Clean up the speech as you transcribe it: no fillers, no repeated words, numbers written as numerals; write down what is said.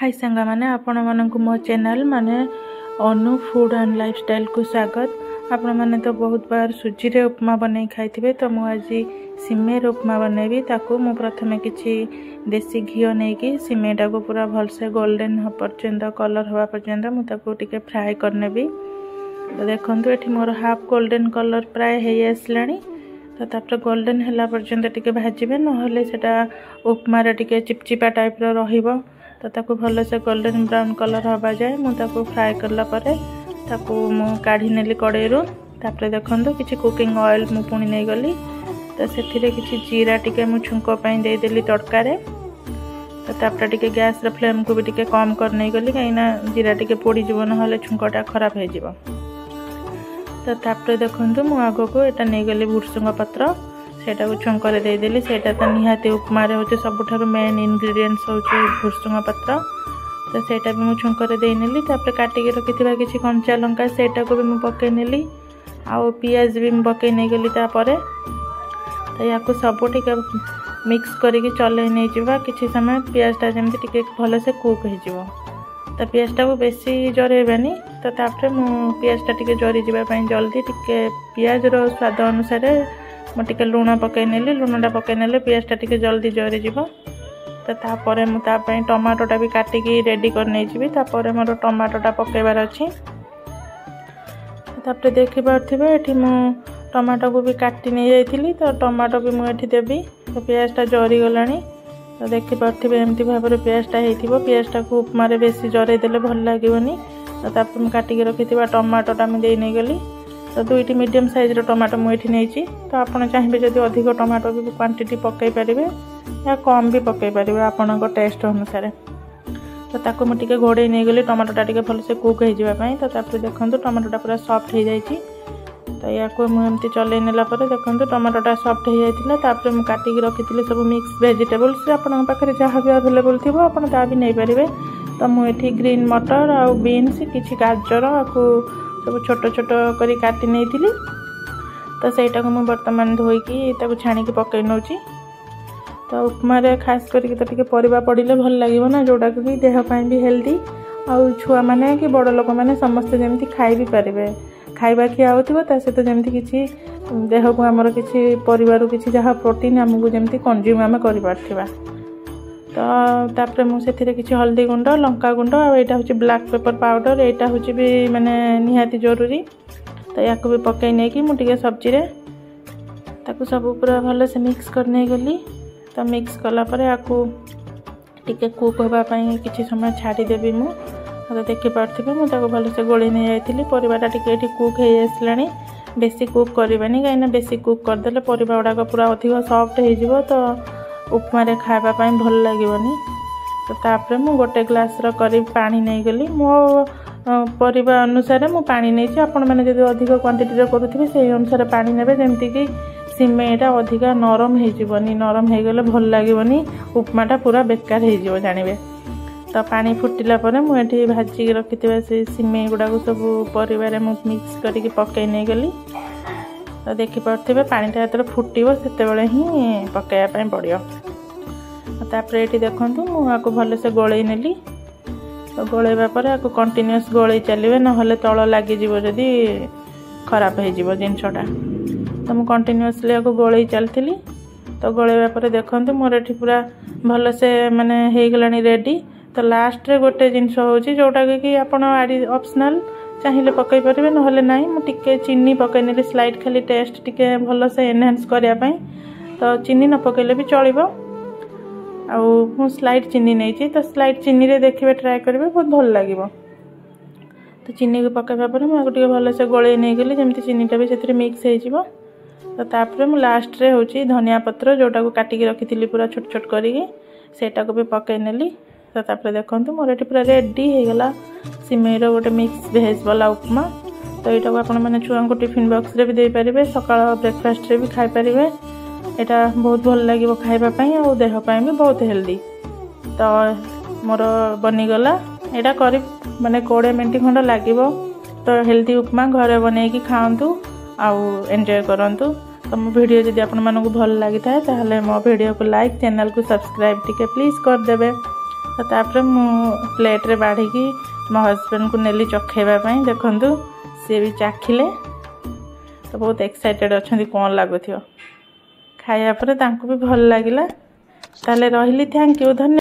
हाय सांगा माने आपण मानक मो चैनल माने अनु फूड एंड लाइफस्टाइल को स्वागत। आपण माने तो बहुत बार सुजी रे उपमा बनै खाइथिबे, तो मु आज सिमेई रे उपमा बनैबी। ताको मु प्रथमे किछि देसी घियो नै कि सिमेईटा को पूरा भल से गोल्डन हो पर्यंत कलर हवा पर्यंत मु ताको टिके फ्राई करनेबी। तो देखंतु एठी मोर हाफ गोल्डन कलर प्राय हे आसलानी। तो तापर गोल्डन हला पर्यंत टिके भाजिबे, नहले सेटा उपमा रे टिके चिपचिपा टाइप रो रहिबो। तो ताको भल से गोल्डन ब्राउन कलर हवा जाए मु ताको फ्राई करला परे ताको मु काढी नेली कड़ेरु। तापर देखंतु किछि कुकिंग ऑयल मु पुणी नै गली। तो सेथिरे किछि जीरा टिके मु छुंको पई दे देली तड़का रे। तो तापर टिके गैस रे फ्लेम को भी टिके कम कर नै गली, काइना जीरा टिके पोड़ी जीवन हले छुंकोटा खराब हे जीवो। तो तापर देखंतु मु आगो को एटा नै गली भुरसुंग पत्र, सेटा को छुंकरे दे देली। सेटा तो निहाती उपमा रे होचे सबुठारु मेन इंग्रेडिएंट्स होचे भुरसुंग पत्र। तो सेटा भी मु छुंकरे दे नेली। तापर काटी के रखिथिबा किछि कंचा लंका सेटा को भी मु पके नेली, आ पियाज भी मु पके नै गली। तापरे तो याको सबो टिके मिक्स करिके चले नै जिबा किछि समय। पियाजटा जेमति टिके भलो से कुक हे जिवो। तो पियाजटा को बेसी जरेबानी। तो तापर मु पियाजटा टिके जरी जिबा पई जल्दी टिके पियाज रो स्वाद अनुसार मु टिके लूण पके नेली। लूणटा पके नेले पियाजटा टिके जल्दी जरी जिवो। तो तापर मु ता पई टमाटोटा भी काटिकी रेडी कर नै जिबी। तापर मोर टमाटोटा पकेबार अछि। तापर देखि पारथिबे एठी मु टमाटो को भी काटी नै जाइथिली। तो टमाटो भी मु एठी देबी। तो पियाजटा जरी गलानी। तो देखि पारथिबे एमती भाबरे पियाजटा हेथिबो। पियाजटा को उपमा रे बेसी जरे देले भल लागिवनी। तो तापर मु काटिकी रखिथिबा टमाटोटा मु देई नै गली। तो दुईटी मीडियम साइज रो टमाटो मु एठी नेछि। तो आपण चाहिबे जदि अधिक टमाटो भी क्वांटिटी पकई परिबे या कम भी पकई परिबे आपण को टेस्ट अनुसार। तो ताको मु टिके घोड़े नै गली टमाटोटा टिके भल से कुक हे जिबा पई। तो तापर देखंतु टमाटोटा पूरा सॉफ्ट हे जाईछि। तो याको मु एमती चले नेला परे देखंतु टमाटोटा सॉफ्ट हे जाइतिला। तापर मु काटिकी रखिथिले सब मिक्स वेजिटेबल्स आपण पाखरे जहा भी अवेलेबल थिबो आपण ता भी नै परिबे। तो मु एठी ग्रीन मटर आ बीन्स किछि गाजर आकु सब छोट छोट करी काटी नै थिली। तो सेटा को मु वर्तमान धोईकी ताको छाणी के पकई नउची। तो उपमा रे खास करी तो टिके परिबा पडिले भल लागिवो ना, जोडा कि देह पई भी हेल्दी आ छुआ माने कि बड़ लोक माने समस्त जेमति खाइ भी परिबे। खाइबा खिया होतिबो ता से तो जेमति किछि देह को हमर किछि परिवार किछि जहा प्रोटीन हमगु जेमति कंज्यूम हम करि पारथिबा। तो तापर मु सेथिरे किछि हल्दी गुंड लंका गुंड आ एटा होछि ब्लैक पेपर पाउडर, एटा होछि भी माने निहाती जरूरी। तो याको भी पकई नै कि मु टिके सब्जी रे ताको सब पूरा भलो से मिक्स कर नै गली। तो मिक्स कला परे याको टिके कुक होबा पई किछि समय छाडी देबी मु। तो देखि पारथिबे मु ताको भलो से गोली नै जाइथिली। परिवाटा टिके एठी कुक हे आसलानी। बेसी कुक करबानी, काइना बेसी कुक कर देले परिबा उडा को पूरा अधिक सॉफ्ट हे जिवो। तो उपमा रे खाइबा पई भल लागिवनी। तो तापर मु गोटे ग्लास रो करीब पानी नै गली। मो परिबा अनुसार मु पानी नैछि। आपण माने जदि अधिक क्वांटिटी रो करूथिबे सेही अनुसार पानी नेबे, जेमति कि सिमेईटा अधिक नरम हे जिवनी। नरम हे गेले भल लागिवनी, उपमाटा पूरा बेकार हे जिवो जानिबे। तो पानी फुटिला परे मु एठी भाजी के रखिथिबे से सिमेई गुडा को सब परिवार मु मिक्स करिके पकई नै गली। तो देखि पारथिबे पानीटा जतरे फुटिबो सेते बेले ही पकाया पई पड़ियो। तापर एठी देखंतु मु आको भले से गोळै नेली। तो गोळैबा परे आको कंटीन्यूअस गोळै चलिबे, नहले तळ लागि जिवो जदी खराब हे जिवो जिंसटा। तो मु कंटीन्यूअसली आको गोळै चलथिली। तो गोळैबा परे देखंतु मोर एठी पूरा भले से माने हे गलानी रेडी। तो लास्ट रे गोटे जिंस होची जोटा कि आपण ऑप्शनल चाहिले पकई परिबे, नहले नाही। मु टिके चीनी पकई नेली स्लाइड, खाली टेस्ट टिके भलो से एनहांस करिया पई। तो चीनी न पकईले भी चलिबो। आ मु स्लाइड चीनी नैची। तो स्लाइड चीनी रे देखिबे ट्राई करिबे, बहुत भल लागिबो। तो चीनी को पकाइबा परे मु टिके भलो से गोळै नै गेली, जेमति चीनीटा भी सेथरे मिक्स हे जिवो। तो तापर मु लास्ट रे होची धनिया पत्र जोटा को काटी के रखिथिली पूरा छोट छोट करिके सेटा को भी पकई नेली। तो तापर देखंतु मोर एठी पूरा रेडी हे गेला सिमेई रो गोटे मिक्स वेज वाला उपमा। तो एटा को आपण माने छुआ को टिफिन बॉक्स रे भी देई परिबे, सकाळ ब्रेकफास्ट रे भी खाइ परिबे। एटा बहुत भल लागिवो खाइबा पई आ देह पई भी बहुत हेल्दी। तो मोर बनी गला एटा करीब माने 20 मिनिट खंड लागिवो। तो हेल्दी उपमा घरे बनै कि खांतु आ एन्जॉय करंतु। तो मो वीडियो जदि आपण मानकु भल लागि थाए ताहले मो वीडियो को लाइक, चैनल को सब्सक्राइब टिके प्लीज कर देबे। तो तापर मु प्लेट रे बाढ़ी मो हस्बैंड को नेली चखेबा देखंतु सी भी चाखिले तो बहुत एक्साइटेड अच्छा कौन लगुथ खाया पर भी भल लगे ताले रही थैंक यू धन्यवाद।